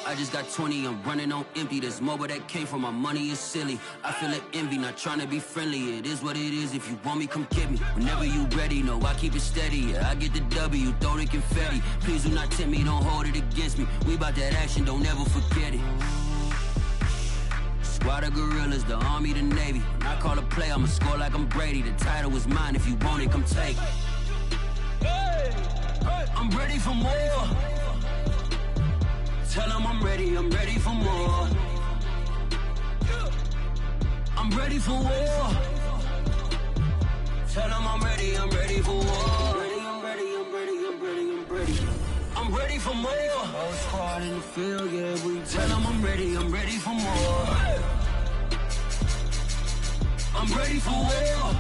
I just got 20, I'm running on empty. This mobile that came from my money is silly. I feel it envy, not trying to be friendly. It is what it is, if you want me, come get me. Whenever you ready, no, I keep it steady. Yeah, I get the W, throw the confetti. Please do not tempt me, don't hold it against me. We bout that action, don't ever forget it. Squad of gorillas, the army, the navy. When I call a play, I'ma score like I'm Brady. The title is mine, if you want it, come take it. I'm ready for more. Tell them I'm ready for more. I'm ready for war. Tell them I'm ready for war. I'm ready for more. Whole squad in the field, yeah, we tell them I'm ready for more. I'm ready for war.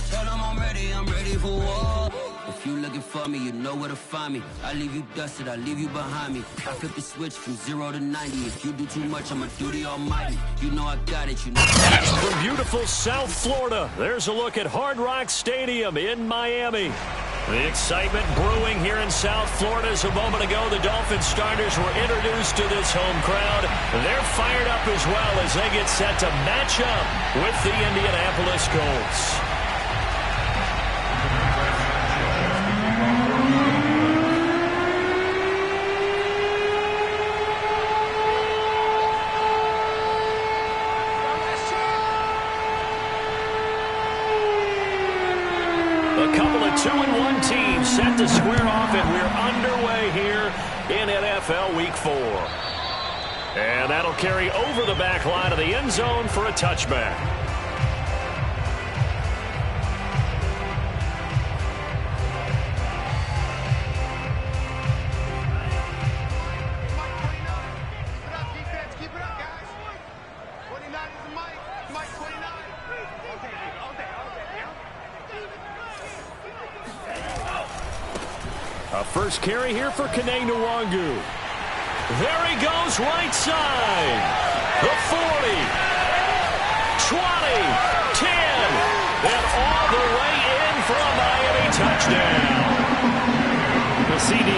Tell them I'm ready for war. If you looking for me, you know where to find me. I leave you dusted, I leave you behind me. I flip the switch from 0 to 90. If you do too much, I'ma do the almighty. You know I got it, you know. From beautiful South Florida, there's a look at Hard Rock Stadium in Miami. The excitement brewing here in South Florida. As a moment ago, the Dolphins starters were introduced to this home crowd. They're fired up as well as they get set to match up with the Indianapolis Colts. A couple of 2-1 teams set to square off, and we're underway here in NFL Week 4. And that'll carry over the back line of the end zone for a touchback. A first carry here for Kene Nwangu. There he goes, right side. The 40, 20, 10, and all the way in for a Miami touchdown. The CD,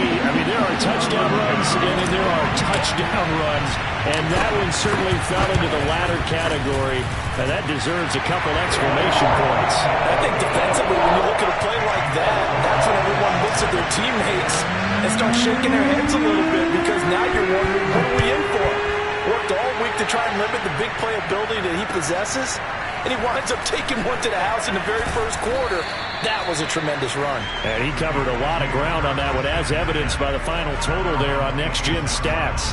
there are touchdown runs, and then there are touchdown runs, and that one certainly fell into the latter category, and that deserves a couple exclamation points. I think defensively, when you look at a play like that, that's when everyone looks at their teammates and starts shaking their heads a little bit, because now you're wondering, what are we in for? Worked all week to try and limit the big play ability that he possesses, and he winds up taking one to the house in the very first quarter. That was a tremendous run. And he covered a lot of ground on that one, as evidenced by the final total there on Next Gen Stats.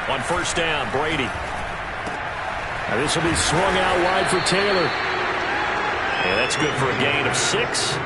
On first down, Brady. Now this will be swung out wide for Taylor. Yeah, that's good for a gain of 6.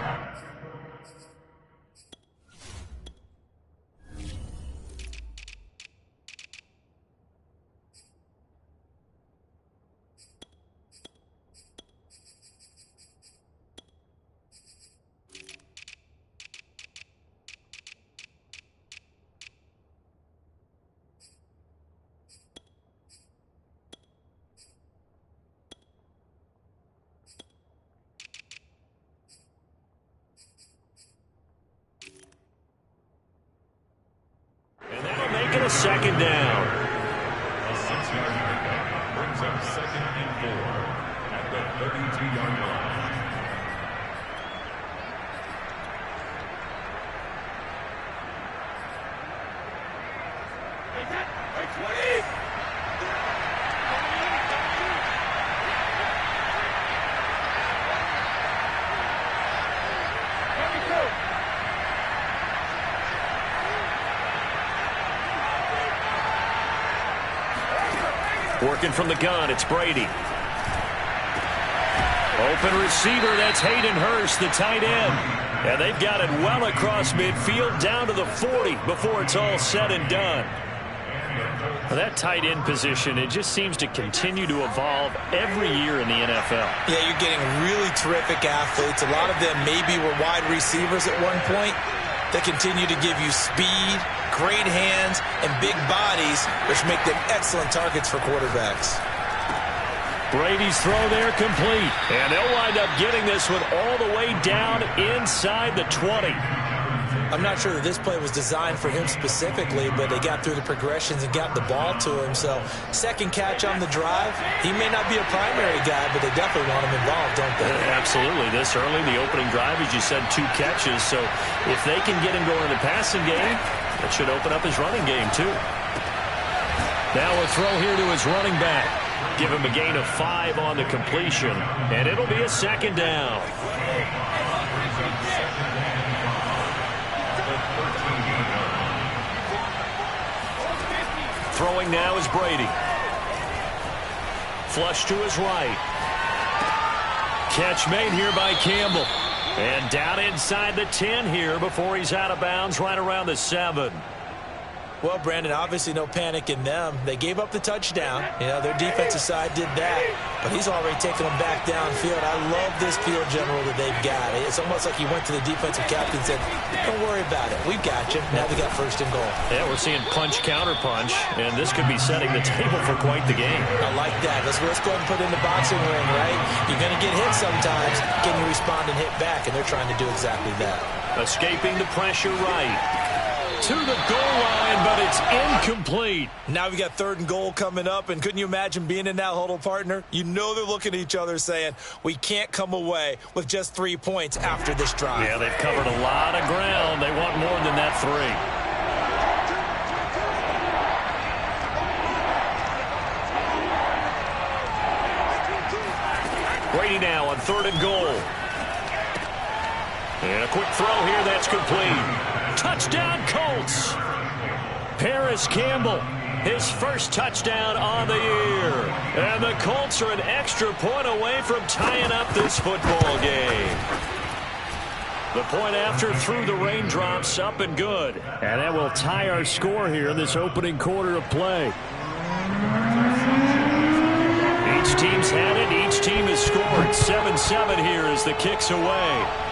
Second down. A 6-yard pickup brings up 2nd and 4 at the 32-yard line. Working from the gun, it's Brady. Open receiver, that's Hayden Hurst, the tight end. And they've got it well across midfield, down to the 40 before it's all said and done. Well, that tight end position, it just seems to continue to evolve every year in the NFL. Yeah, you're getting really terrific athletes. A lot of them maybe were wide receivers at one point. They continue to give you speed, great hands, and big bodies, which make them excellent targets for quarterbacks. Brady's throw there complete. And they'll wind up getting this one all the way down inside the 20. I'm not sure that this play was designed for him specifically, but they got through the progressions and got the ball to him. So, second catch on the drive. He may not be a primary guy, but they definitely want him involved, don't they? Absolutely. This early, the opening drive, as you said, 2 catches. So, if they can get him going in the passing game, that should open up his running game, too. Now a throw here to his running back. Give him a gain of 5 on the completion, and it'll be a second down. Throwing now is Brady. Flush to his right. Catch made here by Campbell. And down inside the 10 here before he's out of bounds right around the 7. Well, Brandon, obviously no panic in them. They gave up the touchdown. You know, their defensive side did that. But he's already taken them back downfield. I love this field general that they've got. It's almost like he went to the defensive captain and said, don't worry about it. We've got you. Now they got first and goal. Yeah, we're seeing punch, counter punch. And this could be setting the table for quite the game. I like that. Let's go ahead and put in the boxing ring, right? You're going to get hit sometimes. Can you respond and hit back? And they're trying to do exactly that. Escaping the pressure right. To the goal line, but it's incomplete. Now we got third and goal coming up, and couldn't you imagine being in that huddle, partner? You know they're looking at each other saying, we can't come away with just 3 points after this drive. Yeah, they've covered a lot of ground. They want more than that 3. Brady now on third and goal. And a quick throw here, that's complete. Touchdown, Colts. Paris Campbell, his first touchdown on the year. And the Colts are an extra point away from tying up this football game. The point after through the raindrops, up and good. And that will tie our score here in this opening quarter of play. Each team's had it. Each team has scored. 7-7 here as the kick's away.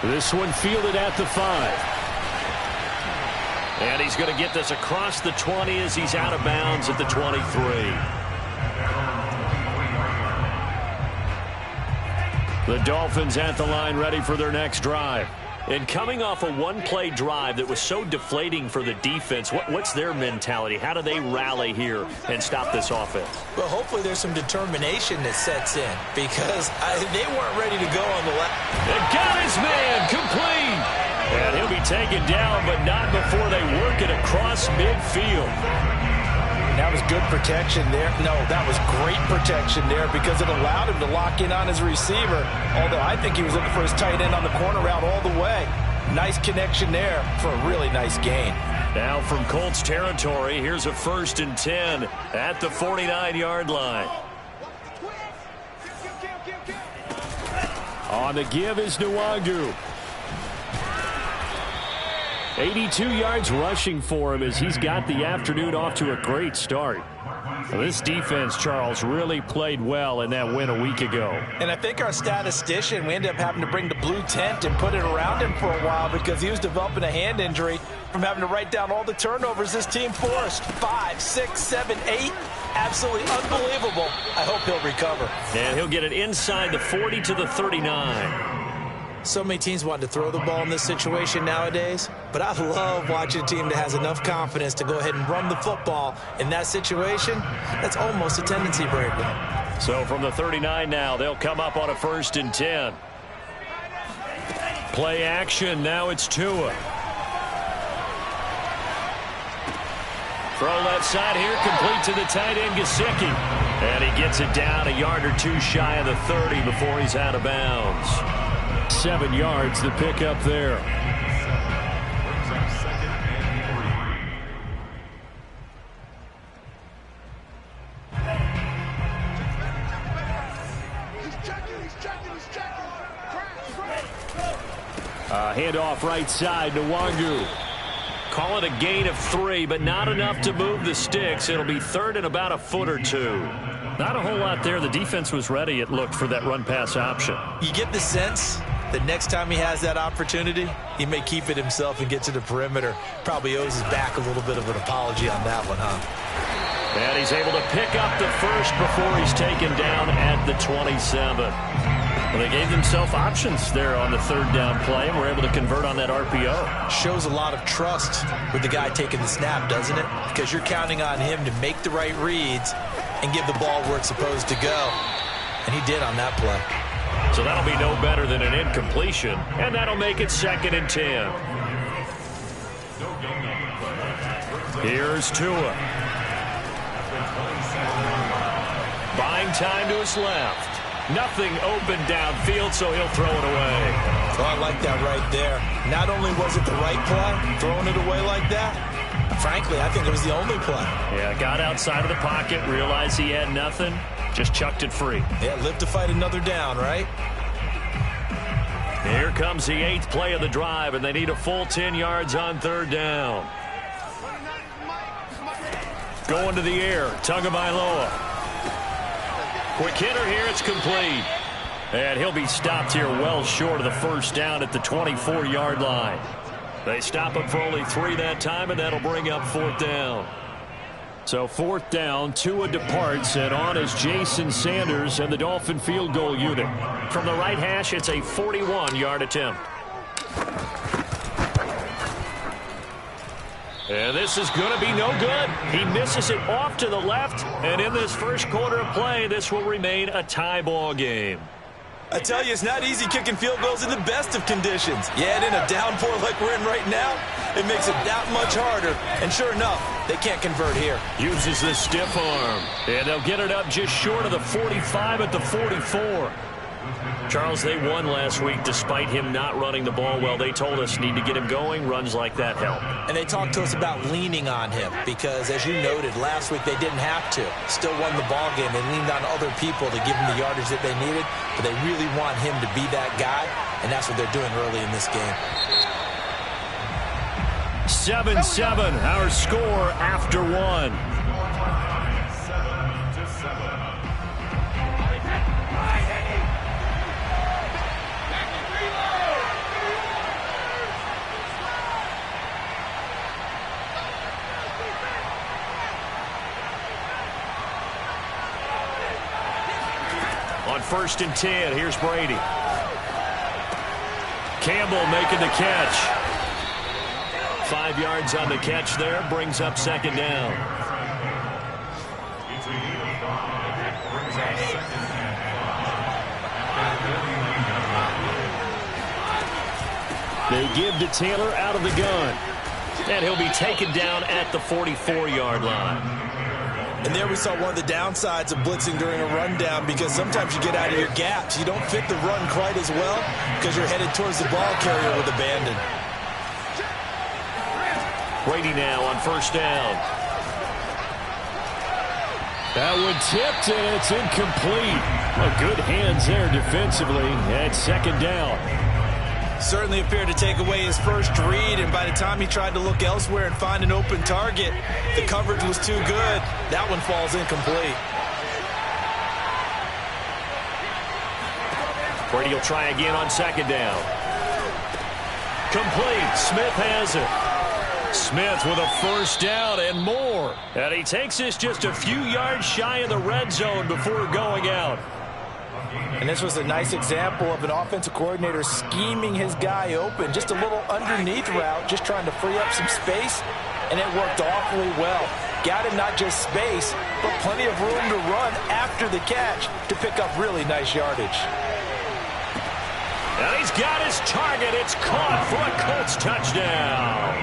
This one fielded at the 5. And he's going to get this across the 20 as he's out of bounds at the 23. The Dolphins at the line ready for their next drive. And coming off a one-play drive that was so deflating for the defense, what's their mentality? How do they rally here and stop this offense? Well, hopefully there's some determination that sets in because they weren't ready to go on the left. And got his man complete. And he'll be taken down, but not before they work it across midfield. That was good protection there. No, that was great protection there because it allowed him to lock in on his receiver. Although I think he was looking for his tight end on the corner route all the way. Nice connection there for a really nice gain. Now from Colts territory, here's a 1st and 10 at the 49-yard line. On the give is Nwangu. 82 yards rushing for him as he's got the afternoon off to a great start. Well, this defense, Charles, really played well in that win a week ago. And I think our statistician, we ended up having to bring the blue tent and put it around him for a while because he was developing a hand injury from having to write down all the turnovers this team forced. 5, 6, 7, 8. Absolutely unbelievable. I hope he'll recover. And he'll get it inside the 40 to the 39. So many teams want to throw the ball in this situation nowadays, but I love watching a team that has enough confidence to go ahead and run the football. In that situation, that's almost a tendency breaker. So from the 39 now, they'll come up on a 1st and 10. Play action, now it's Tua. Throw left side here, complete to the tight end, Gesicki. And he gets it down a yard or 2 shy of the 30 before he's out of bounds. 7 yards, the pickup there. Handoff right side to Nwangu. Call it a gain of 3, but not enough to move the sticks. It'll be third and about a foot or two. Not a whole lot there. The defense was ready, it looked, for that run-pass option. You get the sense that next time he has that opportunity, he may keep it himself and get to the perimeter. Probably owes his back a little bit of an apology on that one, huh? And he's able to pick up the first before he's taken down at the 27. Well, they gave themselves options there on the third down play and were able to convert on that RPO. Shows a lot of trust with the guy taking the snap, doesn't it? Because you're counting on him to make the right reads and give the ball where it's supposed to go. And he did on that play. So that'll be no better than an incompletion, and that'll make it 2nd and 10. Here's Tua. Buying time to his left. Nothing open downfield, so he'll throw it away. Oh, I like that right there. Not only was it the right play, throwing it away like that, frankly, I think it was the only play. Yeah, got outside of the pocket, realized he had nothing, just chucked it free. Yeah, live to fight another down, right? Here comes the 8th play of the drive, and they need a full 10 yards on third down. Going to the air, Tagovailoa. Quick hitter here, it's complete. And he'll be stopped here well short of the first down at the 24-yard line. They stop him for only 3 that time, and that'll bring up 4th down. So 4th down, Tua departs, and on is Jason Sanders and the Dolphin field goal unit. From the right hash, it's a 41-yard attempt. And this is going to be no good. He misses it off to the left, and in this first quarter of play, this will remain a tie ball game. I tell you, it's not easy kicking field goals in the best of conditions. Yeah, and in a downpour like we're in right now, it makes it that much harder. And sure enough, they can't convert here. Uses the stiff arm, and they'll get it up just short of the 45 at the 44. Charles, they won last week despite him not running the ball well. They told us need to get him going. Runs like that help. And they talked to us about leaning on him because, as you noted, last week they didn't have to. Still won the ball game. They leaned on other people to give them the yardage that they needed, but they really want him to be that guy, and that's what they're doing early in this game. 7-7, our score after 1. On 1st and 10, here's Brady. Campbell making the catch. 5 yards on the catch there, brings up 2nd down. They give to Taylor out of the gun. And he'll be taken down at the 44-yard line. And there we saw one of the downsides of blitzing during a rundown, because sometimes you get out of your gaps. You don't fit the run quite as well because you're headed towards the ball carrier with abandon. Brady now on 1st down. That one tipped, and it's incomplete. Good hands there defensively at 2nd down. Certainly appeared to take away his first read, and by the time he tried to look elsewhere and find an open target, the coverage was too good. That one falls incomplete. Brady will try again on 2nd down. Complete. Smith has it. Smith with a first down and more. And he takes this just a few yards shy of the red zone before going out. And this was a nice example of an offensive coordinator scheming his guy open. Just a little underneath route, just trying to free up some space, and it worked awfully well. Got him not just space, but plenty of room to run after the catch to pick up really nice yardage. And he's got his target. It's caught for a Colts touchdown.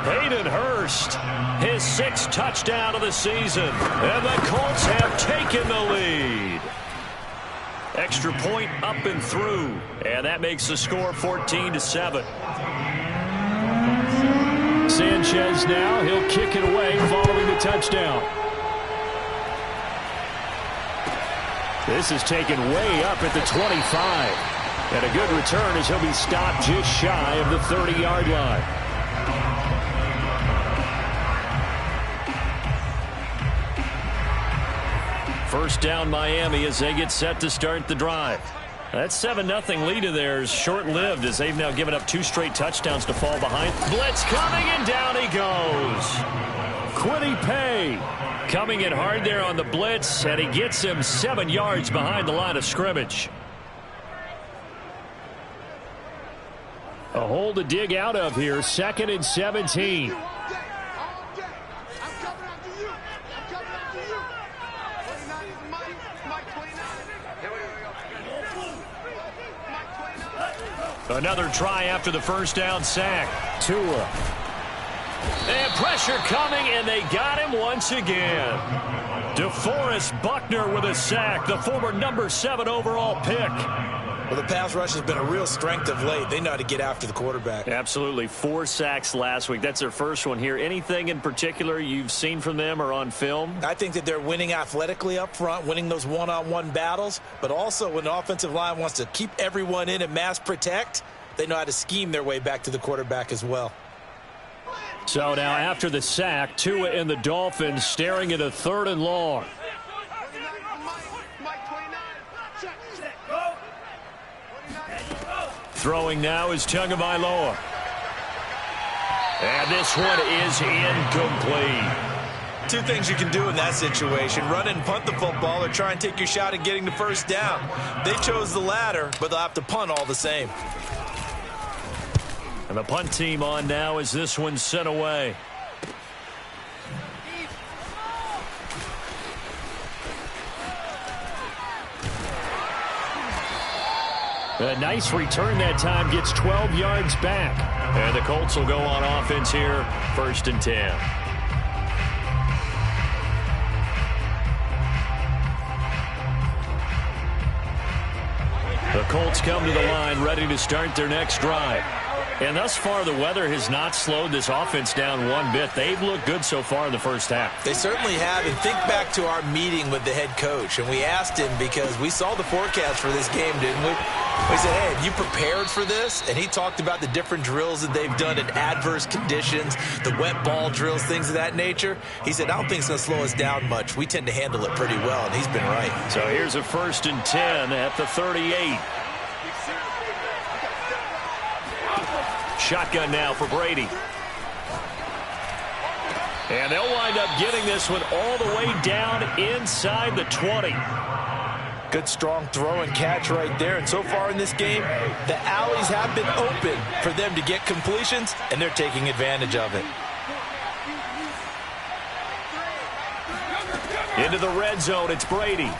Hayden Hurst, his 6th touchdown of the season. And the Colts have taken the lead. Extra point up and through. And that makes the score 14-7. Sanchez now, he'll kick it away following the touchdown. This is taken way up at the 25. And a good return as he'll be stopped just shy of the 30-yard line. First down Miami as they get set to start the drive. That 7-0 lead of theirs short-lived as they've now given up 2 straight touchdowns to fall behind. Blitz coming, and down he goes. Quiddy Pay coming in hard there on the blitz, and he gets him 7 yards behind the line of scrimmage. A hole to dig out of here, 2nd and 17. Another try after the first down sack. Tua. And pressure coming, and they got him once again. DeForest Buckner with a sack, the former number 7 overall pick. Well, the pass rush has been a real strength of late. They know how to get after the quarterback. Absolutely. 4 sacks last week. That's their first one here. Anything in particular you've seen from them or on film? I think that they're winning athletically up front, winning those one-on-one battles, but also when the offensive line wants to keep everyone in and mass protect, they know how to scheme their way back to the quarterback as well. So now after the sack, Tua and the Dolphins staring at a 3rd and long. Throwing now is Tagovailoa. And this one is incomplete. 2 things you can do in that situation: run and punt the football, or try and take your shot at getting the first down. They chose the latter, but they'll have to punt all the same. And the punt team on now as this one's sent away. A nice return that time, gets 12 yards back. And the Colts will go on offense here, 1st and 10. The Colts come to the line ready to start their next drive. And thus far, the weather has not slowed this offense down one bit. They've looked good so far in the first half. They certainly have. And think back to our meeting with the head coach. And we asked him, because we saw the forecast for this game, didn't we? We said, hey, have you prepared for this? And he talked about the different drills that they've done in adverse conditions, the wet ball drills, things of that nature. He said, I don't think it's going to slow us down much. We tend to handle it pretty well, and he's been right. So here's a 1st and 10 at the 38. Shotgun now for Brady. And they'll wind up getting this one all the way down inside the 20. Good, strong throw and catch right there. And so far in this game, the alleys have been open for them to get completions, and they're taking advantage of it. Into the red zone, it's Brady.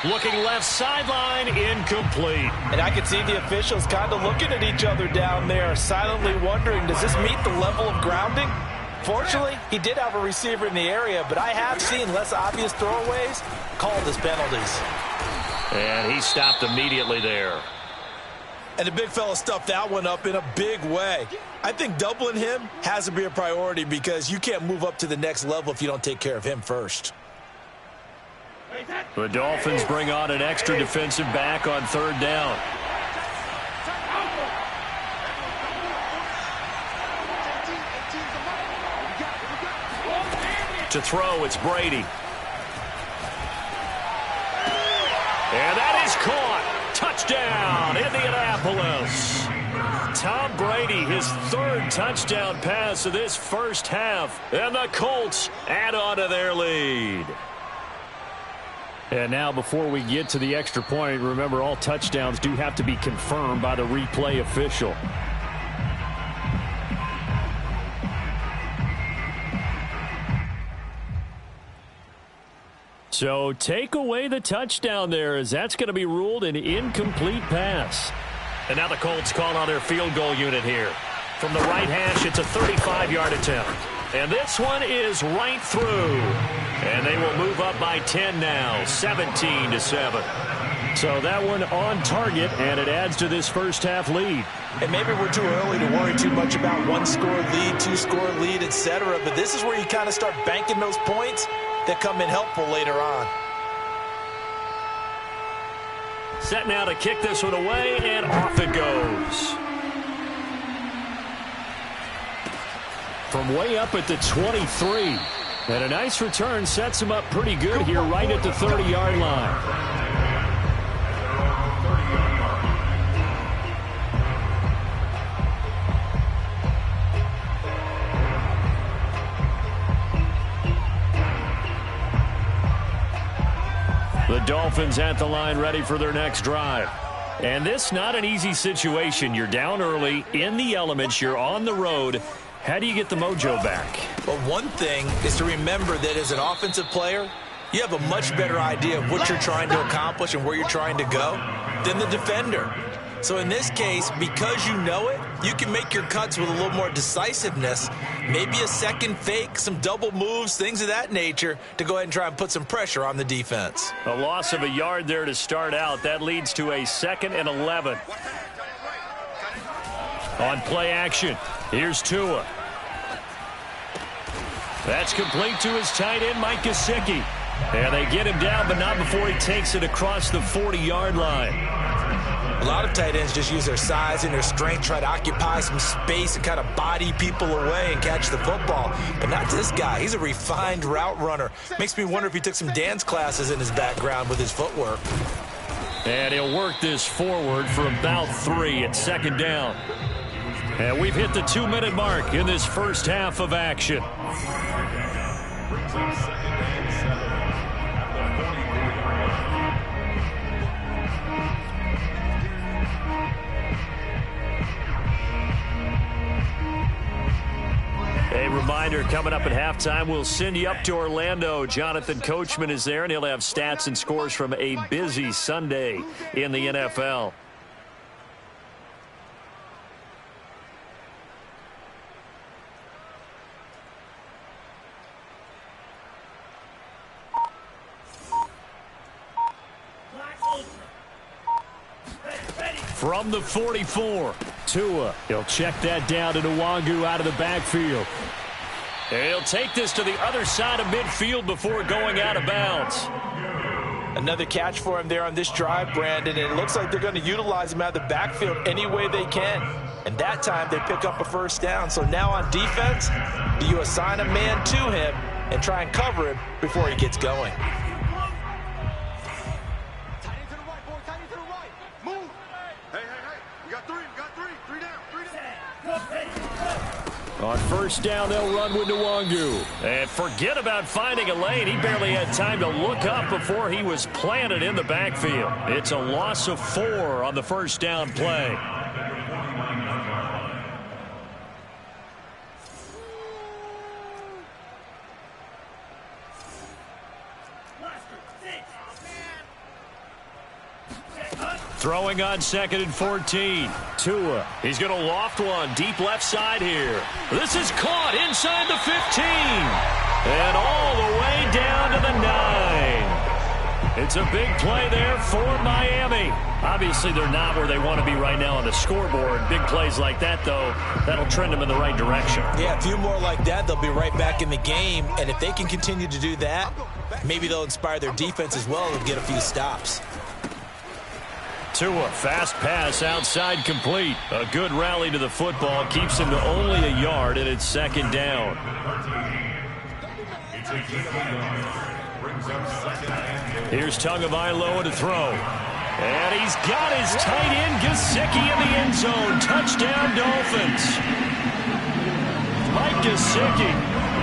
Looking left sideline, incomplete. And I could see the officials kind of looking at each other down there, silently wondering, does this meet the level of grounding? Fortunately, he did have a receiver in the area, but I have seen less obvious throwaways called as penalties. And he stopped immediately there. And the big fella stuffed that one up in a big way. I think doubling him has to be a priority, because you can't move up to the next level if you don't take care of him first. The Dolphins bring on an extra defensive back on 3rd down. To throw, it's Brady. And that is caught. Touchdown, Indianapolis. Tom Brady, his 3rd touchdown pass of this first half. And the Colts add on to their lead. And now, before we get to the extra point, remember, all touchdowns do have to be confirmed by the replay official. So take away the touchdown there, as that's going to be ruled an incomplete pass. And now the Colts call on their field goal unit here. From the right hash, it's a 35-yard attempt. And this one is right through. And they will move up by 10 now, 17-7. So that one on target, and it adds to this first half lead. And maybe we're too early to worry too much about 1-score lead, 2-score lead, etc. But this is where you kind of start banking those points that come in helpful later on. Set now to kick this one away, and off it goes. From way up at the 23. And a nice return sets him up pretty good here right at the 30-yard line. The Dolphins at the line ready for their next drive. And this not an easy situation. You're down early, in the elements, you're on the road. How do you get the mojo back? Well, one thing is to remember that as an offensive player, you have a much better idea of what you're trying to accomplish and where you're trying to go than the defender. So in this case, because you know it, you can make your cuts with a little more decisiveness, maybe a second fake, some double moves, things of that nature, to go ahead and try and put some pressure on the defense. A loss of a yard there to start out. That leads to a 2nd and 11. On play action, here's Tua. That's complete to his tight end, Mike Gesicki. And they get him down, but not before he takes it across the 40-yard line. A lot of tight ends just use their size and their strength, try to occupy some space and kind of body people away and catch the football. But not this guy. He's a refined route runner. Makes me wonder if he took some dance classes in his background with his footwork. And he'll work this forward for about 3 at 2nd down. And we've hit the 2-minute mark in this first half of action. Brings up 2nd and 7 at the 44-yard line. A reminder, coming up at halftime, we'll send you up to Orlando. Jonathan Coachman is there, and he'll have stats and scores from a busy Sunday in the NFL. From the 44, Tua. He'll check that down to Nwangu out of the backfield. And he'll take this to the other side of midfield before going out of bounds. Another catch for him there on this drive, Brandon. And it looks like they're going to utilize him out of the backfield any way they can. And that time they pick up a first down. So now on defense, do you assign a man to him and try and cover him before he gets going? On first down, they'll run with Nwangu. And forget about finding a lane. He barely had time to look up before he was planted in the backfield. It's a loss of 4 on the first down play. Throwing on 2nd and 14. Tua. He's going to loft one deep left side here. This is caught inside the 15. And all the way down to the 9. It's a big play there for Miami. Obviously, they're not where they want to be right now on the scoreboard. Big plays like that, though, that'll trend them in the right direction. Yeah, a few more like that, they'll be right back in the game. And if they can continue to do that, maybe they'll inspire their defense as well and get a few stops. Tua, fast pass outside complete. A good rally to the football keeps him to only a yard, and it's 2nd down. Here's Tagovailoa to throw. And he's got his tight end Gesicki in the end zone. Touchdown, Dolphins. Mike Gesicki,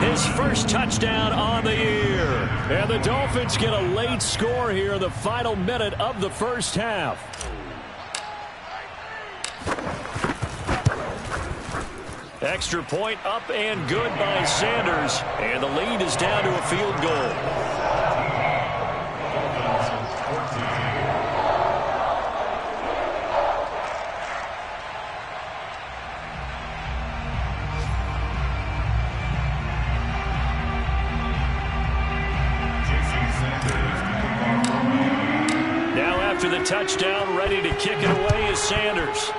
his first touchdown on the year. And the Dolphins get a late score here in the final minute of the first half. Extra point up and good by Sanders. And the lead is down to a field goal. To the touchdown, ready to kick it away is Sanders.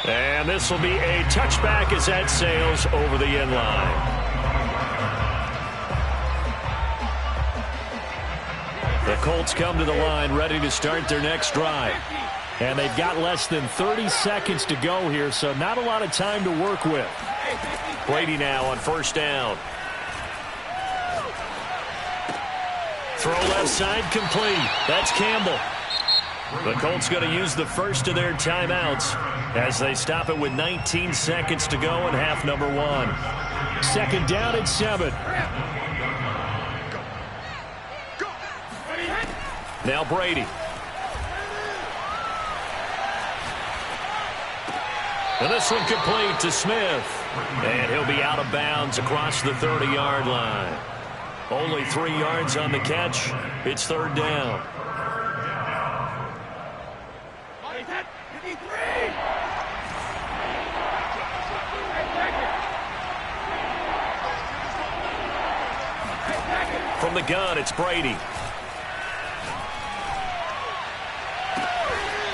And this will be a touchback as that sails over the end line. The Colts come to the line ready to start their next drive. And they've got less than 30 seconds to go here, so not a lot of time to work with. Brady now on first down. Throw left side complete. That's Campbell. The Colts going to use the first of their timeouts as they stop it with 19 seconds to go in half number 1. Second down and 7. Now Brady. And this one complete to Smith. And he'll be out of bounds across the 30-yard line. Only 3 yards on the catch. It's third down. From the gun, it's Brady.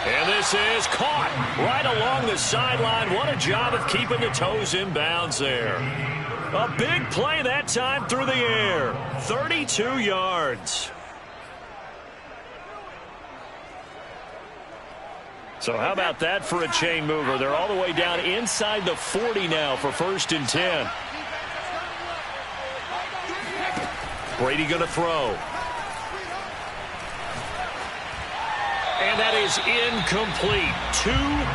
And this is caught right along the sideline. What a job of keeping the toes in bounds there. A big play that time through the air. 32 yards. So how about that for a chain mover? They're all the way down inside the 40 now for first and 10. Brady going to throw. And that is incomplete. 2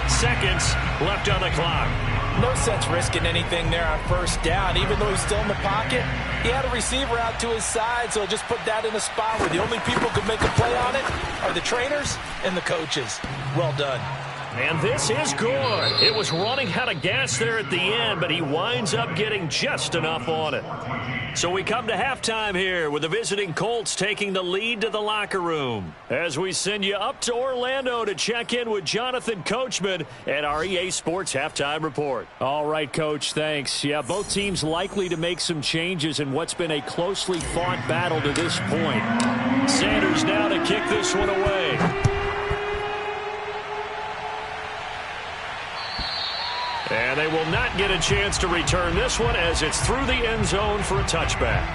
seconds left on the clock. No sense risking anything there on first down. Even though he's still in the pocket, he had a receiver out to his side, so just put that in a spot where the only people who can make a play on it are the trainers and the coaches. Well done. And this is good. It was running out of gas there at the end, but he winds up getting just enough on it. So we come to halftime here with the visiting Colts taking the lead to the locker room as we send you up to Orlando to check in with Jonathan Coachman at our EA Sports Halftime Report. All right, Coach, thanks. Yeah, both teams likely to make some changes in what's been a closely fought battle to this point. Sanders now to kick this one away. And they will not get a chance to return this one as it's through the end zone for a touchback.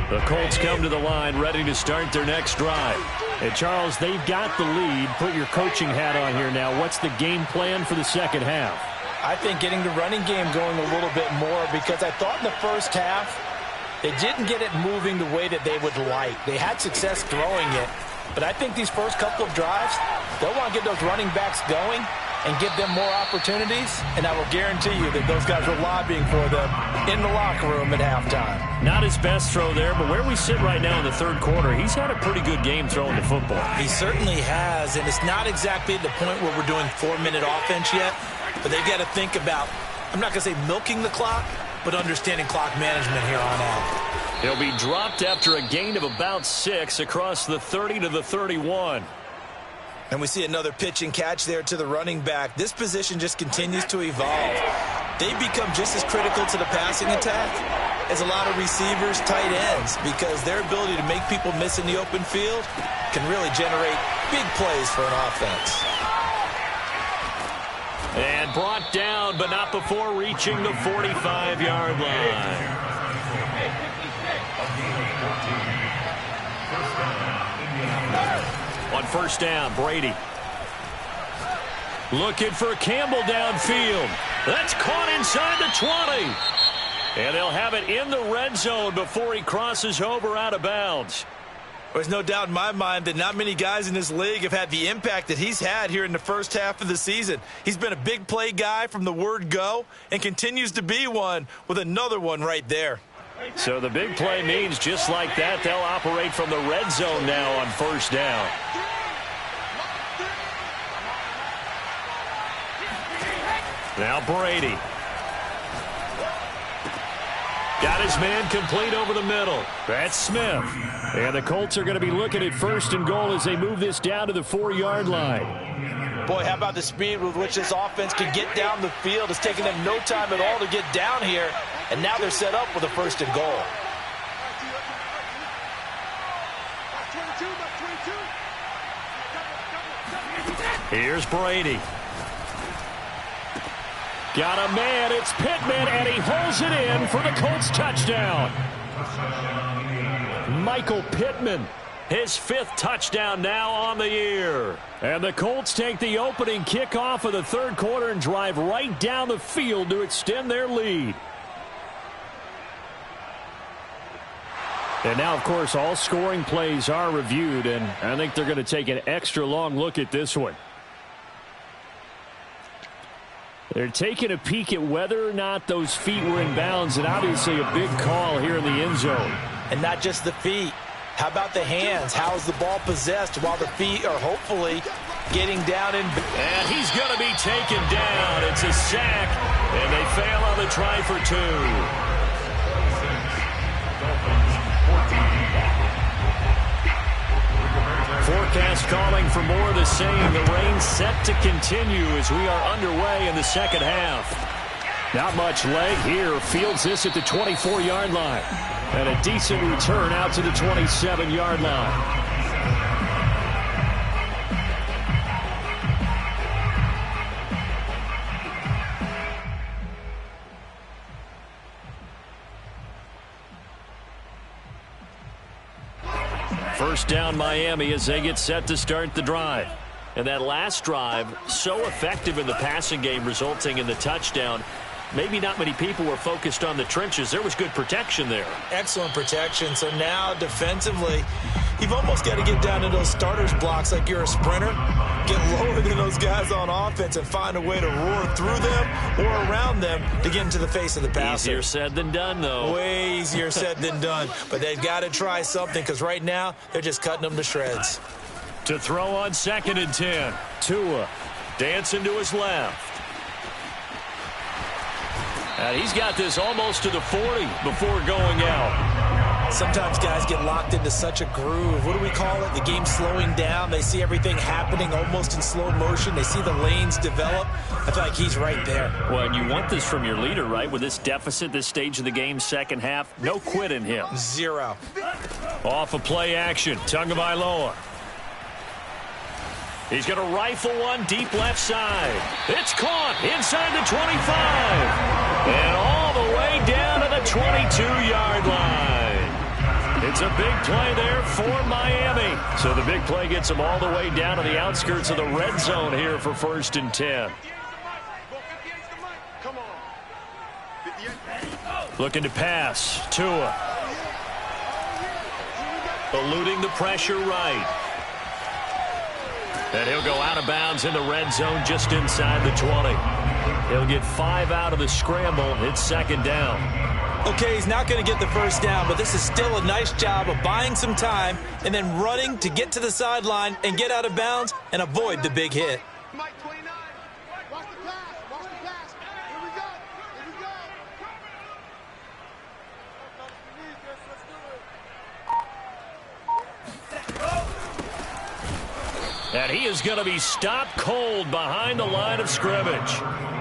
The Colts come to the line ready to start their next drive. And Charles, they've got the lead. Put your coaching hat on here now. What's the game plan for the second half? I think getting the running game going a little bit more, because I thought in the first half they didn't get it moving the way that they would like. They had success throwing it. But I think these first couple of drives, they'll want to get those running backs going and give them more opportunities. And I will guarantee you that those guys were lobbying for them in the locker room at halftime. Not his best throw there, but where we sit right now in the third quarter, he's had a pretty good game throwing the football. He certainly has, and it's not exactly at the point where we're doing 4-minute offense yet. But they've got to think about, I'm not going to say milking the clock, but understanding clock management here on out. He'll be dropped after a gain of about 6 across the 30 to the 31. And we see another pitch and catch there to the running back. This position just continues to evolve. They become just as critical to the passing attack as a lot of receivers, tight ends, because their ability to make people miss in the open field can really generate big plays for an offense. And brought down, but not before reaching the 45-yard line. On first down, Brady. Looking for Campbell downfield. That's caught inside the 20. And they'll have it in the red zone before he crosses over out of bounds. There's no doubt in my mind that not many guys in this league have had the impact that he's had here in the first half of the season. He's been a big play guy from the word go and continues to be one with another one right there. So the big play means just like that, they'll operate from the red zone now on first down. Now Brady. Got his man complete over the middle. That's Smith. And the Colts are going to be looking at first and goal as they move this down to the 4-yard line. Boy, how about the speed with which this offense can get down the field? It's taken them no time at all to get down here, and now they're set up with a first and goal. Here's Brady. Got a man, it's Pittman, and he holds it in for the Colts touchdown. Michael Pittman His 5th touchdown now on the year. And the Colts take the opening kickoff of the third quarter and drive right down the field to extend their lead. And now, of course, all scoring plays are reviewed, and I think they're going to take an extra long look at this one. They're taking a peek at whether or not those feet were in bounds, and obviously a big call here in the end zone. And not just the feet. How about the hands? How is the ball possessed while the feet are hopefully getting down in? And he's going to be taken down. It's a sack, and they fail on the try for 2. Forecast calling for more of the same. The rain set to continue as we are underway in the second half. Not much leg here. Fields this at the 24-yard line. And a decent return out to the 27-yard line. First down Miami as they get set to start the drive. And that last drive, so effective in the passing game, resulting in the touchdown. Maybe not many people were focused on the trenches. There was good protection there. Excellent protection. So now defensively, you've almost got to get down to those starters blocks like you're a sprinter. Get lower than those guys on offense and find a way to roar through them or around them to get into the face of the passer. Easier said than done, though. Way easier said than done. But they've got to try something because right now they're just cutting them to shreds. To throw on 2nd and 10. Tua dancing to his left. And he's got this almost to the 40 before going out. Sometimes guys get locked into such a groove. What do we call it? The game slowing down. They see everything happening almost in slow motion. They see the lanes develop. I feel like he's right there. Well, and you want this from your leader, right? With this deficit, this stage of the game, second half, no quit in him. 0. Off of play action, Tagovailoa. He's going to rifle one deep left side. It's caught inside the 25. And all the way down to the 22-yard line. It's a big play there for Miami. So the big play gets them all the way down to the outskirts of the red zone here for 1st and 10. Looking to pass. Tua. Eluding the pressure right. And he'll go out of bounds in the red zone just inside the 20. He'll get 5 out of the scramble. It's 2nd down. Okay, he's not going to get the first down, but this is still a nice job of buying some time and then running to get to the sideline and get out of bounds and avoid the big hit. Mike 29. Watch the pass. Watch the pass. Here we go. Here we go. And he is going to be stopped cold behind the line of scrimmage.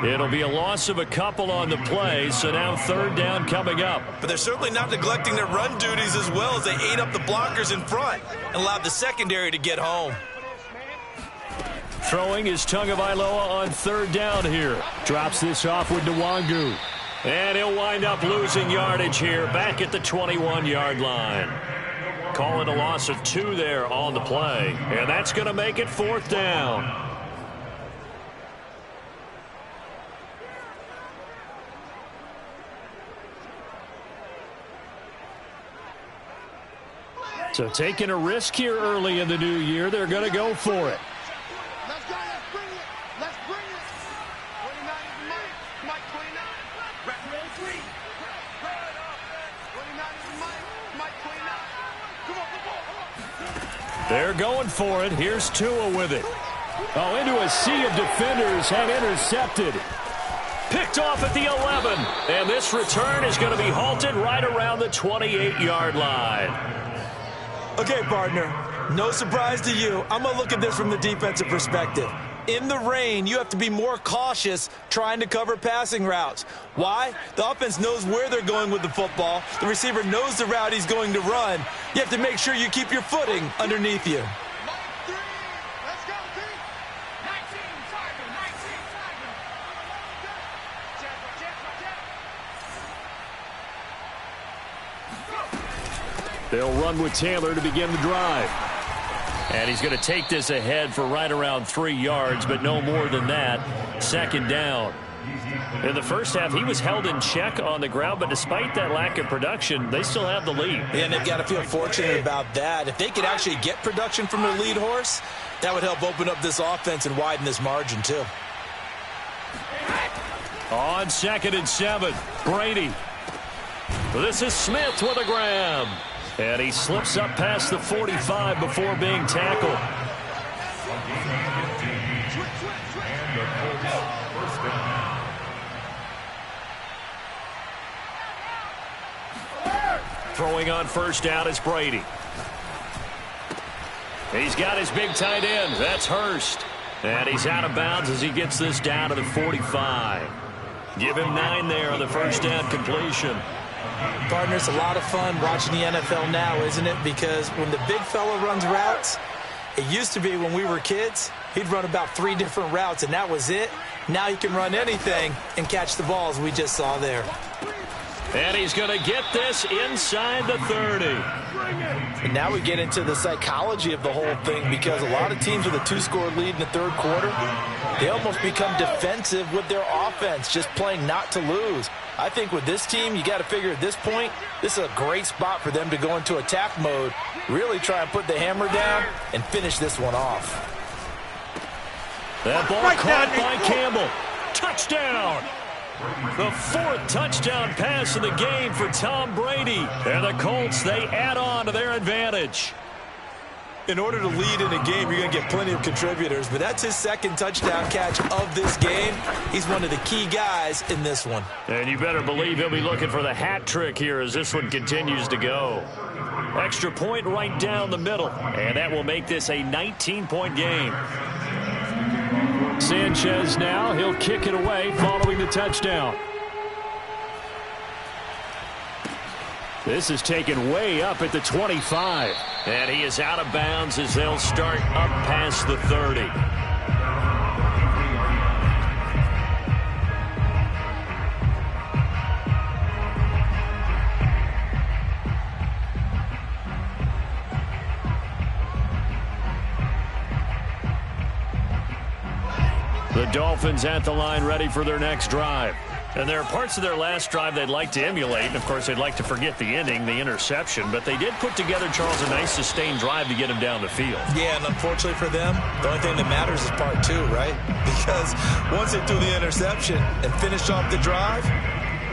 It'll be a loss of a couple on the play, so now 3rd down coming up. But they're certainly not neglecting their run duties as well as they ate up the blockers in front and allowed the secondary to get home. Throwing is Tagovailoa on 3rd down here. Drops this off with Nwangu. And he'll wind up losing yardage here back at the 21-yard line. Call it a loss of 2 there on the play. And that's going to make it 4th down. So taking a risk here early in the new year, they're going to go for it. Let's go. Let's bring it. Let's bring it. 29 is Mike. Mike 29. Roll 3. 29 is Mike. Mike 29. Come on. They're going for it. Here's Tua with it. Oh, into a sea of defenders and intercepted. Picked off at the 11. And this return is going to be halted right around the 28-yard line. Okay, partner, no surprise to you. I'm going to look at this from the defensive perspective. In the rain, you have to be more cautious trying to cover passing routes. Why? The offense knows where they're going with the football. The receiver knows the route he's going to run. You have to make sure you keep your footing underneath you. Mike 3. Let's go, team. 19. Tiger. 19. Tiger. Check. They'll run with Taylor to begin the drive. And he's going to take this ahead for right around 3 yards, but no more than that. Second down. In the first half, he was held in check on the ground, but despite that lack of production, they still have the lead. Yeah, and they've got to feel fortunate about that. If they could actually get production from their lead horse, that would help open up this offense and widen this margin, too. On 2nd and 7, Brady. This is Smith with a grab. And he slips up past the 45 before being tackled. Throwing on first down is Brady. He's got his big tight end. That's Hurst. And he's out of bounds as he gets this down to the 45. Give him 9 there on the first down completion. Partner, it's a lot of fun watching the NFL now, isn't it? Because when the big fella runs routes, it used to be when we were kids, he'd run about 3 different routes, and that was it. Now he can run anything and catch the balls we just saw there. And he's going to get this inside the 30. And now we get into the psychology of the whole thing, because a lot of teams with a 2-score lead in the third quarter, they almost become defensive with their offense, just playing not to lose. I think with this team, you got to figure at this point, this is a great spot for them to go into attack mode, really try and put the hammer down and finish this one off. That ball caught by Campbell. Touchdown! The 4th touchdown pass of the game for Tom Brady. And the Colts, they add on to their advantage. In order to lead in a game, you're going to get plenty of contributors, but that's his 2nd touchdown catch of this game. He's one of the key guys in this one. And you better believe he'll be looking for the hat trick here as this one continues to go. Extra point right down the middle, and that will make this a 19-point game. Sanchez now, he'll kick it away following the touchdown. This is taken way up at the 25. And he is out of bounds as they'll start up past the 30. The Dolphins at the line ready for their next drive. And there are parts of their last drive they'd like to emulate. And, of course, they'd like to forget the ending, the interception. But they did put together, Charles, a nice sustained drive to get him down the field. Yeah, and unfortunately for them, the only thing that matters is part 2, right? Because once they threw the interception and finished off the drive,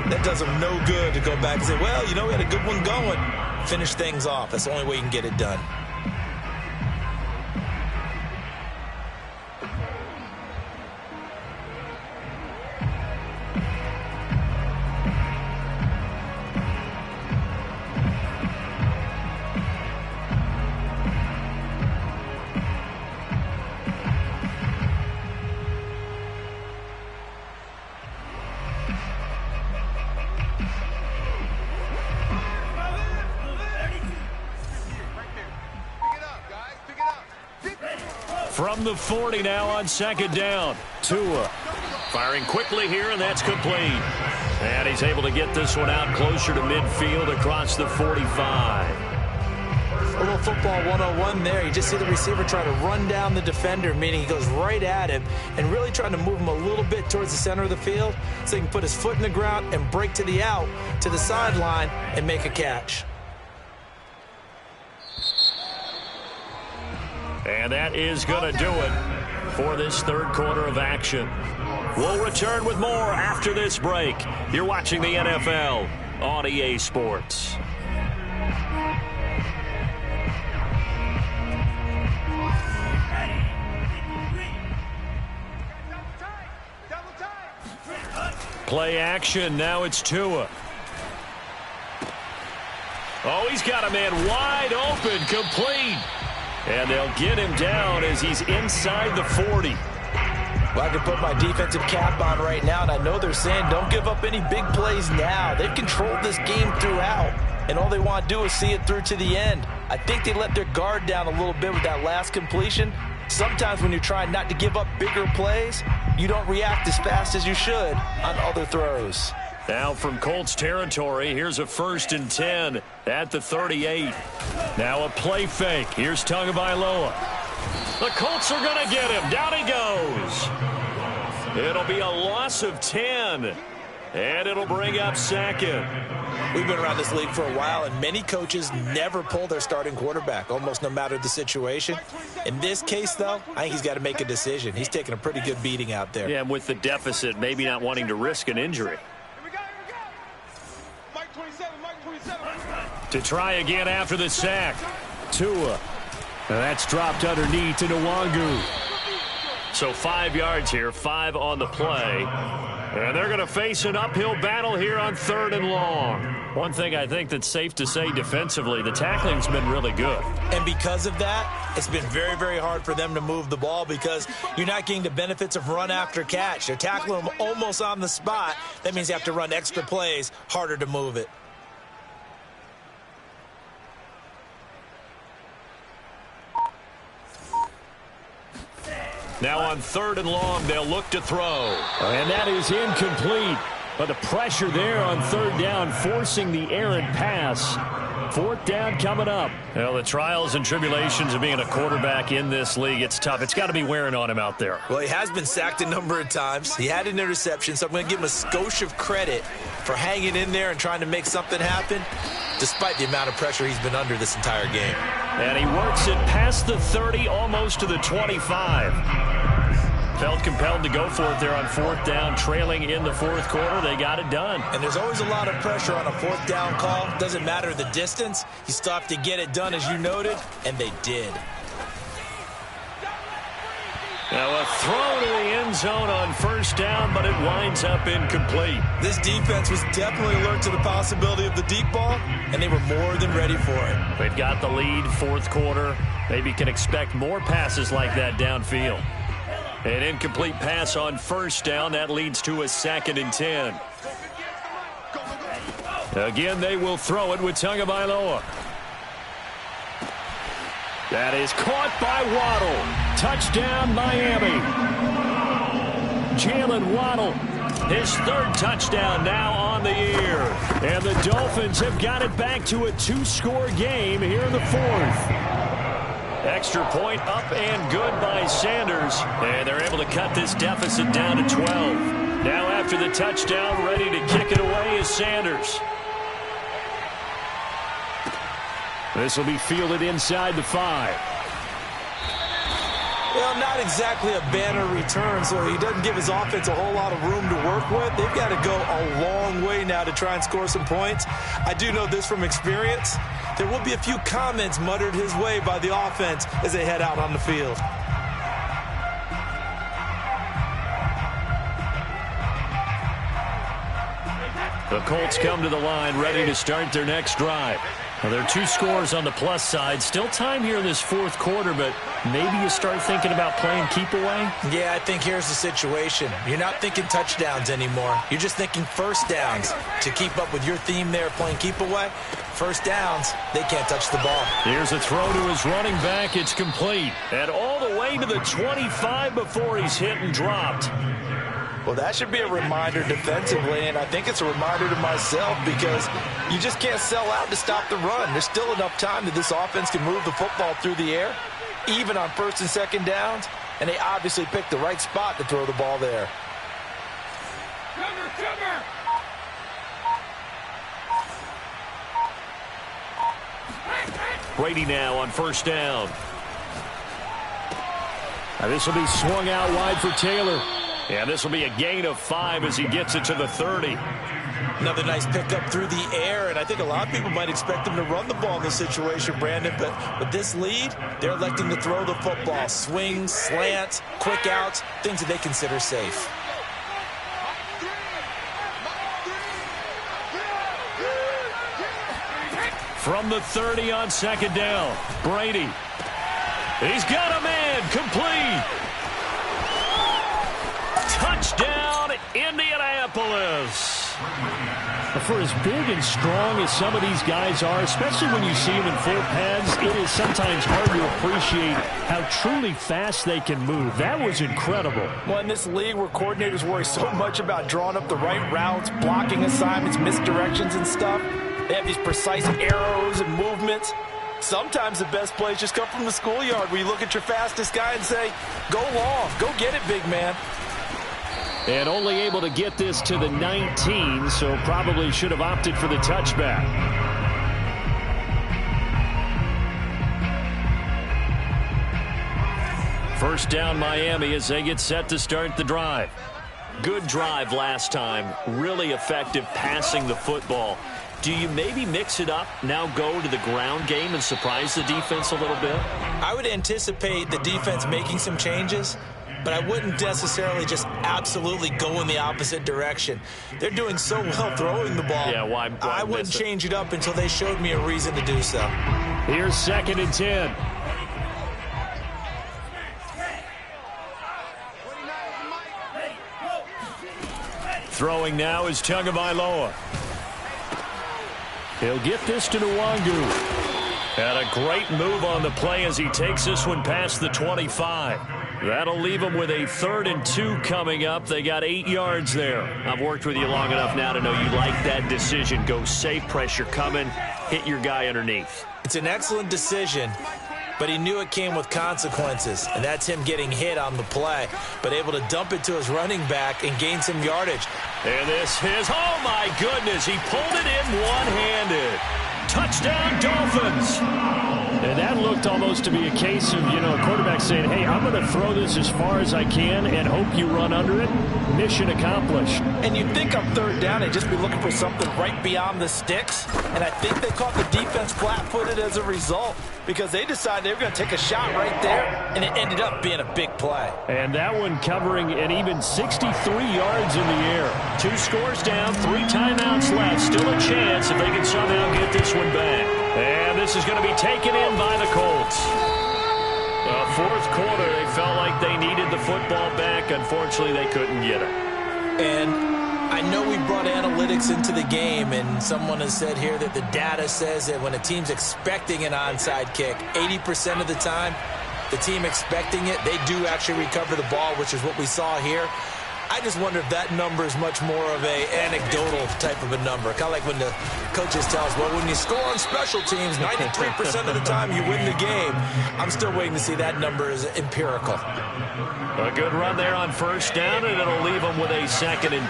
that does them no good to go back and say, well, you know, we had a good one going. Finish things off. That's the only way you can get it done. From the 40 now on 2nd down. Tua firing quickly here, and that's complete. And he's able to get this one out closer to midfield across the 45. A little football 101 there. You just see the receiver try to run down the defender, meaning he goes right at him and really trying to move him a little bit towards the center of the field so he can put his foot in the ground and break to the out, to the sideline, and make a catch. And that is going to do it for this third quarter of action. We'll return with more after this break. You're watching the NFL on EA Sports. Play action. Now it's Tua. Oh, he's got a man wide open, complete. And they'll get him down as he's inside the 40. Well, I can put my defensive cap on right now, and I know they're saying don't give up any big plays now. They've controlled this game throughout, and all they want to do is see it through to the end. I think they let their guard down a little bit with that last completion. Sometimes when you're trying not to give up bigger plays, you don't react as fast as you should on other throws. Now from Colts territory, here's a 1st and 10 at the 38. Now a play fake. Here's Tagovailoa. The Colts are going to get him. Down he goes. It'll be a loss of 10, and it'll bring up 2nd. We've been around this league for a while, and many coaches never pull their starting quarterback, almost no matter the situation. In this case, though, I think he's got to make a decision. He's taking a pretty good beating out there. Yeah, and with the deficit, maybe not wanting to risk an injury. Mike 27, Mike 27. To try again after the sack. Tua. And that's dropped underneath to Nwangu. So 5 yards here, 5 on the play. And they're going to face an uphill battle here on 3rd and long. One thing I think that's safe to say defensively, the tackling's been really good. And because of that, it's been very, very hard for them to move the ball because you're not getting the benefits of run after catch. They're tackling them almost on the spot. That means you have to run extra plays, harder to move it. Now on 3rd and long, they'll look to throw. And that is incomplete. But the pressure there on 3rd down, forcing the errant pass. 4th down coming up. Well, the trials and tribulations of being a quarterback in this league, it's tough. It's got to be wearing on him out there. Well, he has been sacked a number of times. He had an interception, so I'm going to give him a skosh of credit for hanging in there and trying to make something happen, despite the amount of pressure he's been under this entire game. And he works it past the 30, almost to the 25. Felt compelled to go for it there on 4th down, trailing in the 4th quarter. They got it done. And there's always a lot of pressure on a 4th down call. Doesn't matter the distance. You still have to get it done, as you noted, and they did. Now a throw to the end zone on 1st down, but it winds up incomplete. This defense was definitely alert to the possibility of the deep ball, and they were more than ready for it. They've got the lead, 4th quarter. Maybe can expect more passes like that downfield. An incomplete pass on 1st down. That leads to a 2nd and 10. Again, they will throw it with Tagovailoa. That is caught by Waddle. Touchdown, Miami. Jalen Waddle, his 3rd touchdown now on the year. And the Dolphins have got it back to a 2-score game here in the 4th. Extra point up and good by Sanders. And they're able to cut this deficit down to 12. Now after the touchdown, ready to kick it away is Sanders. This will be fielded inside the 5. Well, not exactly a banner return, so he doesn't give his offense a whole lot of room to work with. They've got to go a long way now to try and score some points. I do know this from experience. There will be a few comments muttered his way by the offense as they head out on the field. The Colts come to the line ready to start their next drive. Well, there are 2 scores on the plus side. Still time here in this 4th quarter, but maybe you start thinking about playing keep away? Yeah, I think here's the situation. You're not thinking touchdowns anymore. You're just thinking 1st downs. To keep up with your theme there, playing keep away, 1st downs, they can't touch the ball. Here's a throw to his running back. It's complete. And all the way to the 25 before he's hit and dropped. Well, that should be a reminder defensively, and I think it's a reminder to myself because you just can't sell out to stop the run. There's still enough time that this offense can move the football through the air, even on 1st and 2nd downs, and they obviously picked the right spot to throw the ball there. Brady now on 1st down. Now this will be swung out wide for Taylor. And this will be a gain of 5 as he gets it to the 30. Another nice pickup through the air, and I think a lot of people might expect him to run the ball in this situation, Brandon, but with this lead, they're electing to throw the football. Swings, slants, quick outs, things that they consider safe. From the 30 on 2nd down, Brady. He's got a man, complete. Touchdown, Indianapolis. For as big and strong as some of these guys are, especially when you see them in full pads, it is sometimes hard to appreciate how truly fast they can move. That was incredible. Well, in this league where coordinators worry so much about drawing up the right routes, blocking assignments, misdirections and stuff, they have these precise arrows and movements. Sometimes the best plays just come from the schoolyard where you look at your fastest guy and say, go long, go get it, big man. And only able to get this to the 19, so probably should have opted for the touchback. First down, Miami, as they get set to start the drive. Good drive last time. Really effective passing the football. Do you maybe mix it up, now go to the ground game and surprise the defense a little bit? I would anticipate the defense making some changes, but I wouldn't necessarily just absolutely go in the opposite direction. They're doing so well throwing the ball. Yeah, why I wouldn't change it up until they showed me a reason to do so. Here's 2nd and 10. Throwing now is Tagovailoa. He'll get this to Nwangu. And a great move on the play as he takes this one past the 25. That'll leave them with a 3rd and 2 coming up. They got 8 yards there. I've worked with you long enough now to know you like that decision. Go safe, pressure coming, hit your guy underneath. It's an excellent decision, but he knew it came with consequences, and that's him getting hit on the play, but able to dump it to his running back and gain some yardage. And this is, oh my goodness, he pulled it in one-handed. Touchdown, Dolphins. And that looked almost to be a case of, a quarterback saying, hey, I'm going to throw this as far as I can and hope you run under it. Mission accomplished. And you'd think on 3rd down they'd just be looking for something right beyond the sticks. And I think they caught the defense flat-footed as a result because they decided they were going to take a shot right there, and it ended up being a big play. And that one covering an even 63 yards in the air. 2 scores down, 3 timeouts left. Still a chance if they can somehow get this one back. And this is going to be taken in by the Colts. 4th quarter, they felt like they needed the football back. Unfortunately, they couldn't get it. And I know we brought analytics into the game, and someone has said here that the data says that when a team's expecting an onside kick, 80% of the time, the team expecting it, they do actually recover the ball, which is what we saw here. I just wonder if that number is much more of a anecdotal type of a number. Kind of like when the coaches tell us, well, when you score on special teams, 93% of the time you win the game. I'm still waiting to see that number is empirical. A good run there on 1st down, and it'll leave them with a 2nd and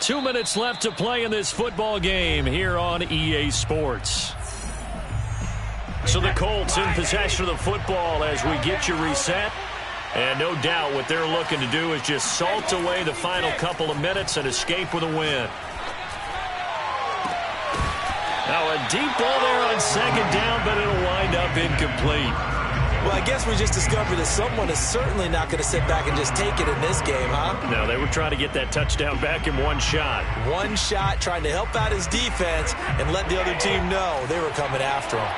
2. 2 minutes left to play in this football game here on EA Sports. So the Colts in possession of the football as we get you reset. And no doubt what they're looking to do is just salt away the final couple of minutes and escape with a win. Now a deep ball there on 2nd down, but it'll wind up incomplete. Well, I guess we just discovered that someone is certainly not going to sit back and just take it in this game, huh? No, they were trying to get that touchdown back in one shot. One shot, trying to help out his defense and let the other team know they were coming after him.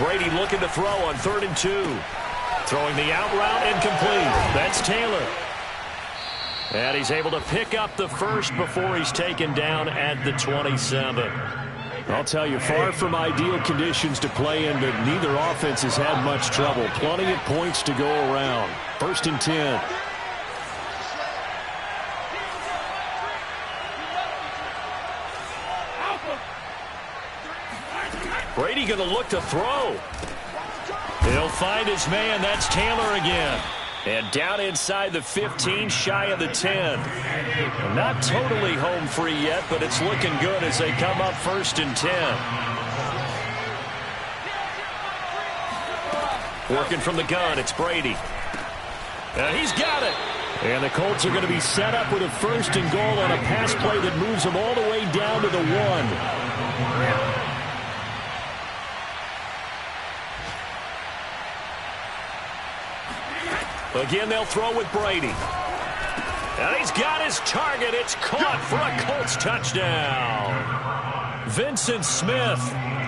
Brady looking to throw on 3rd and 2. Throwing the out route incomplete. That's Taylor. And he's able to pick up the 1st before he's taken down at the 27. I'll tell you, far from ideal conditions to play in, but neither offense has had much trouble. Plenty of points to go around. 1st and 10. Brady going to look to throw. He'll find his man. That's Taylor again. And down inside the 15, shy of the 10. Not totally home free yet, but it's looking good as they come up 1st and 10. Working from the gun, it's Brady. And he's got it. And the Colts are going to be set up with a 1st and goal on a pass play that moves them all the way down to the 1. Again, they'll throw with Brady. And he's got his target. It's caught for a Colts touchdown. Vincent Smith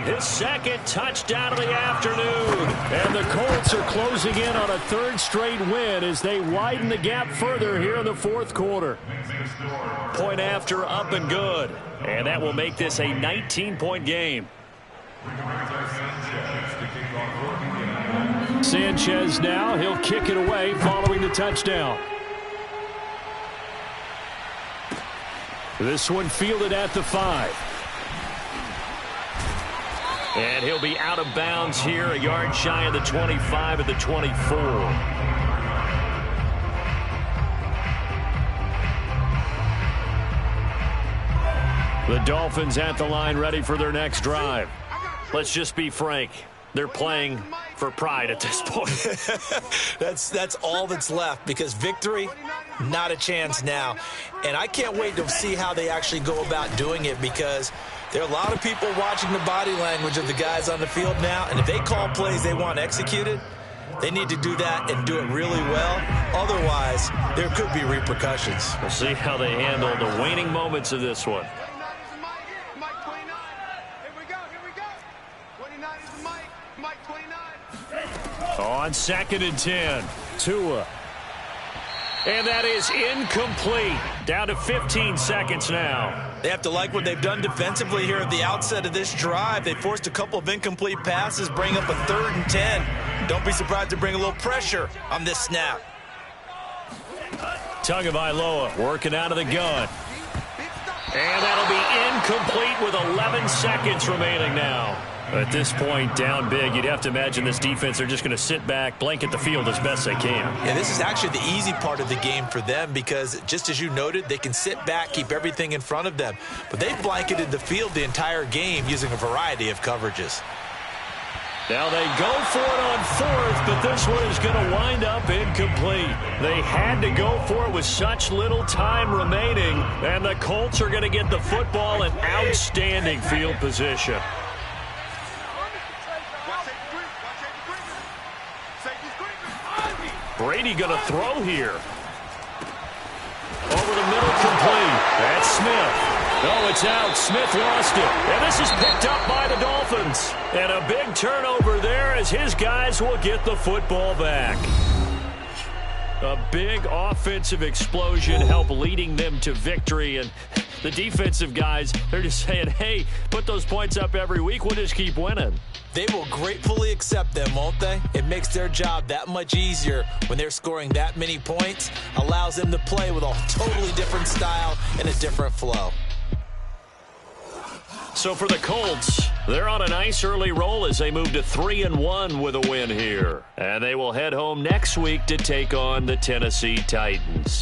his second touchdown of the afternoon. And the Colts are closing in on a third straight win as they widen the gap further here in the fourth quarter. Point after, up and good. And that will make this a 19-point game. Sanchez now, he'll kick it away following the touchdown. This one fielded at the 5. And he'll be out of bounds here, a yard shy of the 25 at the 24. The Dolphins at the line ready for their next drive. Let's just be frank. They're playing for pride at this point. That's all that's left, because victory, not a chance now. And I can't wait to see how they actually go about doing it, because there are a lot of people watching the body language of the guys on the field now, and if they call plays they want executed, they need to do that and do it really well. Otherwise, there could be repercussions. We'll see how they handle the waning moments of this one. On 2nd and 10, Tua. And that is incomplete. Down to 15 seconds now. They have to like what they've done defensively here at the outset of this drive. They forced a couple of incomplete passes, bring up a 3rd and 10. Don't be surprised to bring a little pressure on this snap. Tagovailoa working out of the gun. And that'll be incomplete with 11 seconds remaining now. At this point, down big, you'd have to imagine this defense are just going to sit back, blanket the field as best they can. Yeah, this is actually the easy part of the game for them, because just as you noted, they can sit back, keep everything in front of them. But they blanketed the field the entire game using a variety of coverages. Now they go for it on 4th, but this one is going to wind up incomplete. They had to go for it with such little time remaining, and the Colts are going to get the football in outstanding field position. Brady going to throw here. Over the middle, complete. That's Smith. No, it's out. Smith lost it. And this is picked up by the Dolphins. And a big turnover there as his guys will get the football back. A big offensive explosion helped leading them to victory. And the defensive guys, they're just saying, hey, put those points up every week. We'll just keep winning. They will gratefully accept them, won't they? It makes their job that much easier when they're scoring that many points. Allows them to play with a totally different style and a different flow. So for the Colts, they're on a nice early roll as they move to 3-1 with a win here. And they will head home next week to take on the Tennessee Titans.